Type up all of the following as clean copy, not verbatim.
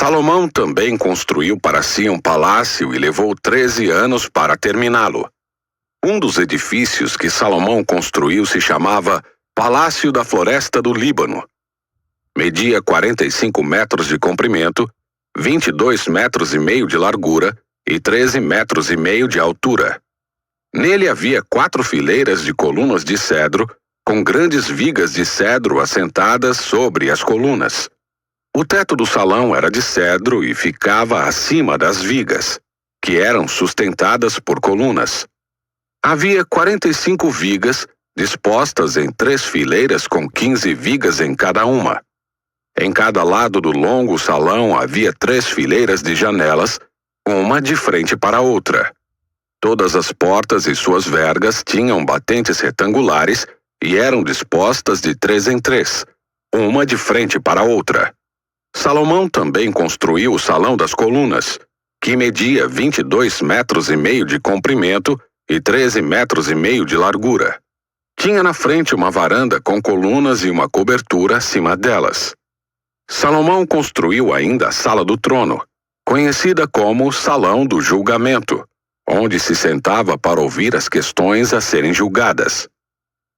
Salomão também construiu para si um palácio e levou 13 anos para terminá-lo. Um dos edifícios que Salomão construiu se chamava Palácio da Floresta do Líbano. Media 45 metros de comprimento, 22 metros e meio de largura e 13 metros e meio de altura. Nele havia 4 fileiras de colunas de cedro, com grandes vigas de cedro assentadas sobre as colunas. O teto do salão era de cedro e ficava acima das vigas, que eram sustentadas por colunas. Havia 45 vigas, dispostas em 3 fileiras com 15 vigas em cada uma. Em cada lado do longo salão havia 3 fileiras de janelas, uma de frente para a outra. Todas as portas e suas vergas tinham batentes retangulares e eram dispostas de 3 em 3, uma de frente para a outra. Salomão também construiu o Salão das Colunas, que media 22 metros e meio de comprimento e 13 metros e meio de largura. Tinha na frente uma varanda com colunas e uma cobertura acima delas. Salomão construiu ainda a Sala do Trono, conhecida como Salão do Julgamento, onde se sentava para ouvir as questões a serem julgadas.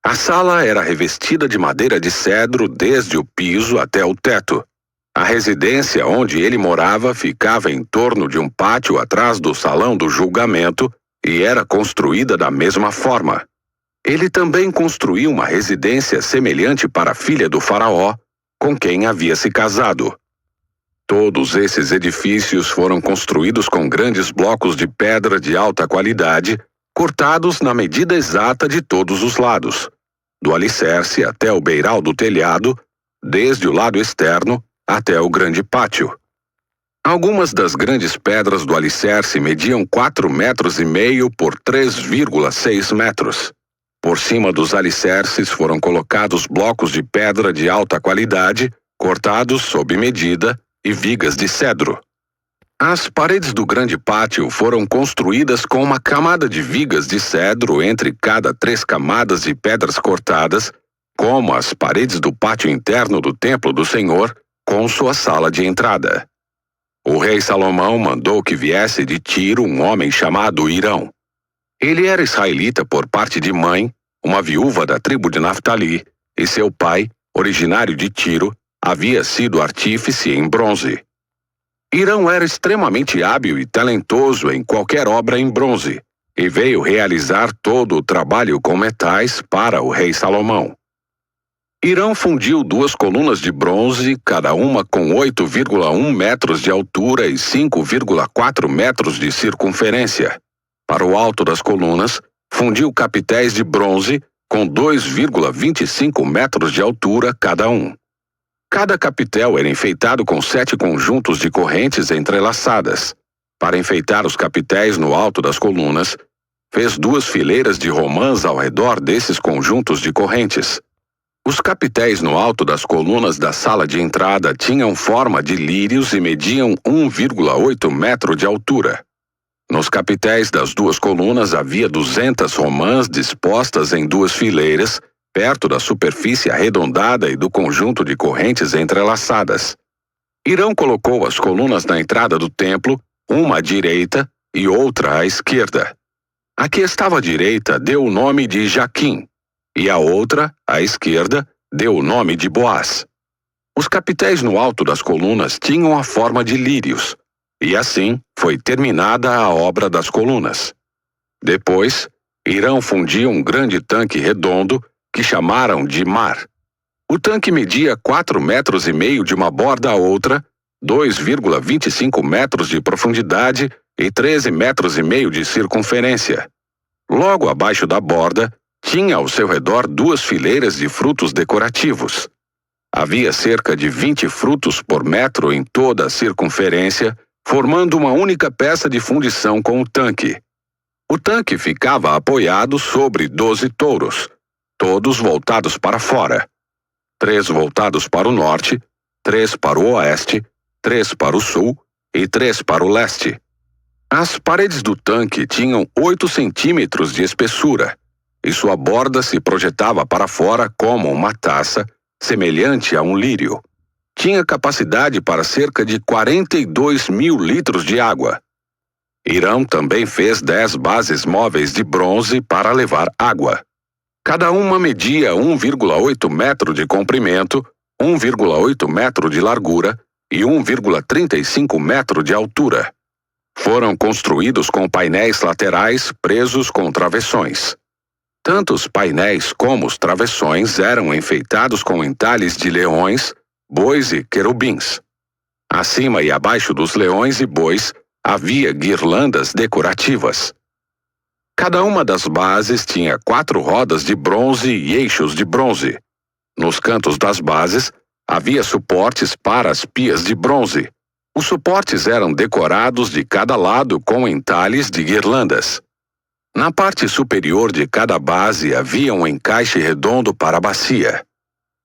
A sala era revestida de madeira de cedro desde o piso até o teto. A residência onde ele morava ficava em torno de um pátio atrás do Salão do Julgamento e era construída da mesma forma. Ele também construiu uma residência semelhante para a filha do faraó, com quem havia se casado. Todos esses edifícios foram construídos com grandes blocos de pedra de alta qualidade, cortados na medida exata de todos os lados, do alicerce até o beiral do telhado, desde o lado externo até o grande pátio. Algumas das grandes pedras do alicerce mediam 4,5 metros por 3,6 metros. Por cima dos alicerces foram colocados blocos de pedra de alta qualidade, cortados sob medida, e vigas de cedro. As paredes do grande pátio foram construídas com uma camada de vigas de cedro entre cada 3 camadas de pedras cortadas, como as paredes do pátio interno do templo do Senhor, com sua sala de entrada. O rei Salomão mandou que viesse de Tiro um homem chamado Hirão. Ele era israelita por parte de mãe, uma viúva da tribo de Naftali, e seu pai, originário de Tiro, havia sido artífice em bronze. Hirão era extremamente hábil e talentoso em qualquer obra em bronze, e veio realizar todo o trabalho com metais para o rei Salomão. Hirão fundiu 2 colunas de bronze, cada uma com 8,1 metros de altura e 5,4 metros de circunferência. Para o alto das colunas, fundiu capitéis de bronze com 2,25 metros de altura cada um. Cada capitel era enfeitado com 7 conjuntos de correntes entrelaçadas. Para enfeitar os capitéis no alto das colunas, fez 2 fileiras de romãs ao redor desses conjuntos de correntes. Os capitéis no alto das colunas da sala de entrada tinham forma de lírios e mediam 1,8 metro de altura. Nos capitéis das 2 colunas havia 200 romãs dispostas em 2 fileiras, perto da superfície arredondada e do conjunto de correntes entrelaçadas. Hirão colocou as colunas na entrada do templo, uma à direita e outra à esquerda. A que estava à direita deu o nome de Jaquim, e a outra, à esquerda, deu o nome de Boaz. Os capitéis no alto das colunas tinham a forma de lírios, e assim foi terminada a obra das colunas. Depois, Hirão fundiu um grande tanque redondo que chamaram de mar. O tanque media 4,5 metros de uma borda a outra, 2,25 metros de profundidade e 13,5 metros de circunferência. Logo abaixo da borda, tinha ao seu redor 2 fileiras de frutos decorativos. Havia cerca de 20 frutos por metro em toda a circunferência, formando uma única peça de fundição com o tanque. O tanque ficava apoiado sobre 12 touros, todos voltados para fora. 3 voltados para o norte, 3 para o oeste, 3 para o sul e 3 para o leste. As paredes do tanque tinham 8 centímetros de espessura, e sua borda se projetava para fora como uma taça, semelhante a um lírio. tinha capacidade para cerca de 42 mil litros de água. Hirão também fez 10 bases móveis de bronze para levar água. Cada uma media 1,8 metro de comprimento, 1,8 metro de largura e 1,35 metro de altura. Foram construídos com painéis laterais presos com travessões. Tanto os painéis como os travessões eram enfeitados com entalhes de leões, bois e querubins. Acima e abaixo dos leões e bois havia guirlandas decorativas. Cada uma das bases tinha 4 rodas de bronze e eixos de bronze. Nos cantos das bases havia suportes para as pias de bronze. Os suportes eram decorados de cada lado com entalhes de guirlandas. Na parte superior de cada base havia um encaixe redondo para a bacia.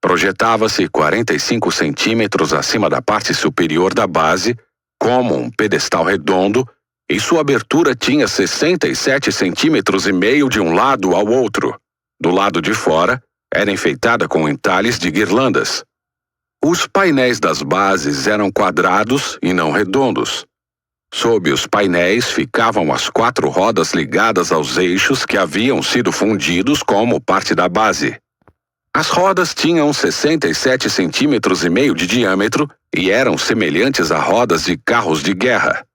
Projetava-se 45 centímetros acima da parte superior da base, como um pedestal redondo, e sua abertura tinha 67 centímetros e meio de um lado ao outro. Do lado de fora, era enfeitada com entalhes de guirlandas. Os painéis das bases eram quadrados e não redondos. Sob os painéis ficavam as 4 rodas ligadas aos eixos que haviam sido fundidos como parte da base. As rodas tinham 67 centímetros e meio de diâmetro e eram semelhantes a rodas de carros de guerra.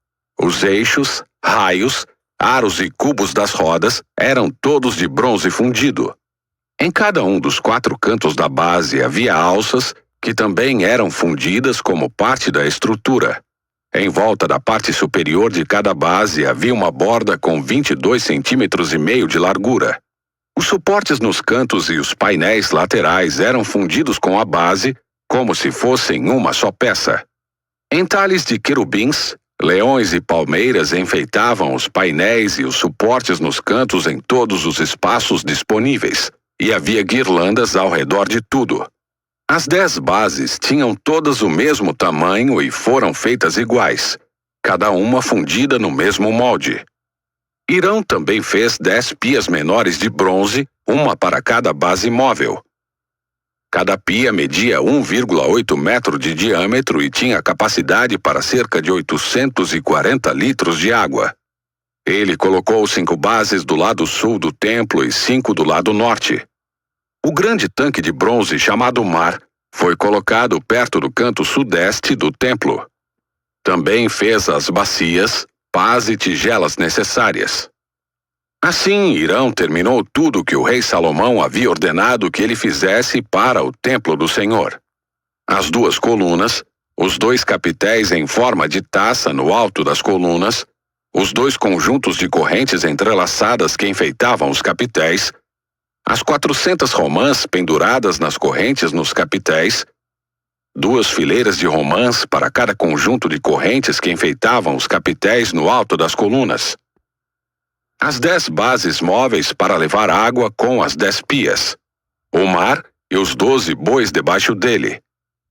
Os eixos, raios, aros e cubos das rodas eram todos de bronze fundido. Em cada um dos 4 cantos da base havia alças que também eram fundidas como parte da estrutura. Em volta da parte superior de cada base havia uma borda com 22 centímetros e meio de largura. Os suportes nos cantos e os painéis laterais eram fundidos com a base como se fossem uma só peça. Entalhes de querubins, leões e palmeiras enfeitavam os painéis e os suportes nos cantos em todos os espaços disponíveis, e havia guirlandas ao redor de tudo. As 10 bases tinham todas o mesmo tamanho e foram feitas iguais, cada uma fundida no mesmo molde. Hirão também fez 10 pias menores de bronze, uma para cada base móvel. Cada pia media 1,8 metro de diâmetro e tinha capacidade para cerca de 840 litros de água. Ele colocou 5 bases do lado sul do templo e 5 do lado norte. O grande tanque de bronze chamado Mar foi colocado perto do canto sudeste do templo. Também fez as bacias, pás e tigelas necessárias. Assim, Hirão terminou tudo que o rei Salomão havia ordenado que ele fizesse para o templo do Senhor. As 2 colunas, os 2 capitéis em forma de taça no alto das colunas, os 2 conjuntos de correntes entrelaçadas que enfeitavam os capitéis, as 400 romãs penduradas nas correntes nos capitéis, 2 fileiras de romãs para cada conjunto de correntes que enfeitavam os capitéis no alto das colunas. As 10 bases móveis para levar água com as 10 pias, o mar e os 12 bois debaixo dele,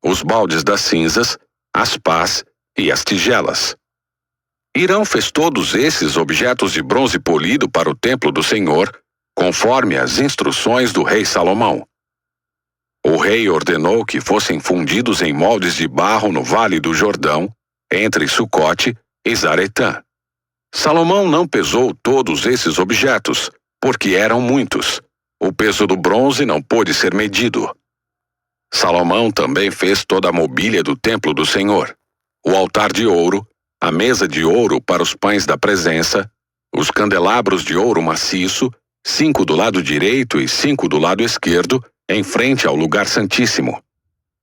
os baldes das cinzas, as pás e as tigelas. Hirão fez todos esses objetos de bronze polido para o templo do Senhor, conforme as instruções do rei Salomão. O rei ordenou que fossem fundidos em moldes de barro no Vale do Jordão, entre Sucote e Zaretã. Salomão não pesou todos esses objetos, porque eram muitos. O peso do bronze não pôde ser medido. Salomão também fez toda a mobília do templo do Senhor: o altar de ouro, a mesa de ouro para os pães da presença, os candelabros de ouro maciço, 5 do lado direito e 5 do lado esquerdo, em frente ao lugar santíssimo.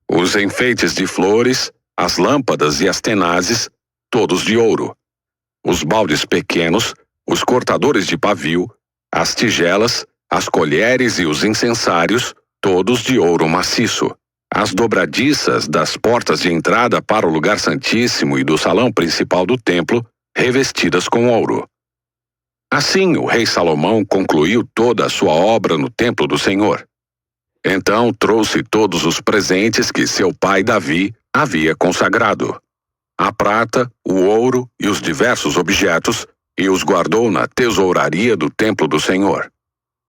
Os enfeites de flores, as lâmpadas e as tenazes, todos de ouro. Os baldes pequenos, os cortadores de pavio, as tigelas, as colheres e os incensários, todos de ouro maciço. As dobradiças das portas de entrada para o lugar santíssimo e do salão principal do templo, revestidas com ouro. Assim, o rei Salomão concluiu toda a sua obra no templo do Senhor. Então trouxe todos os presentes que seu pai Davi havia consagrado: a prata, o ouro e os diversos objetos, e os guardou na tesouraria do templo do Senhor.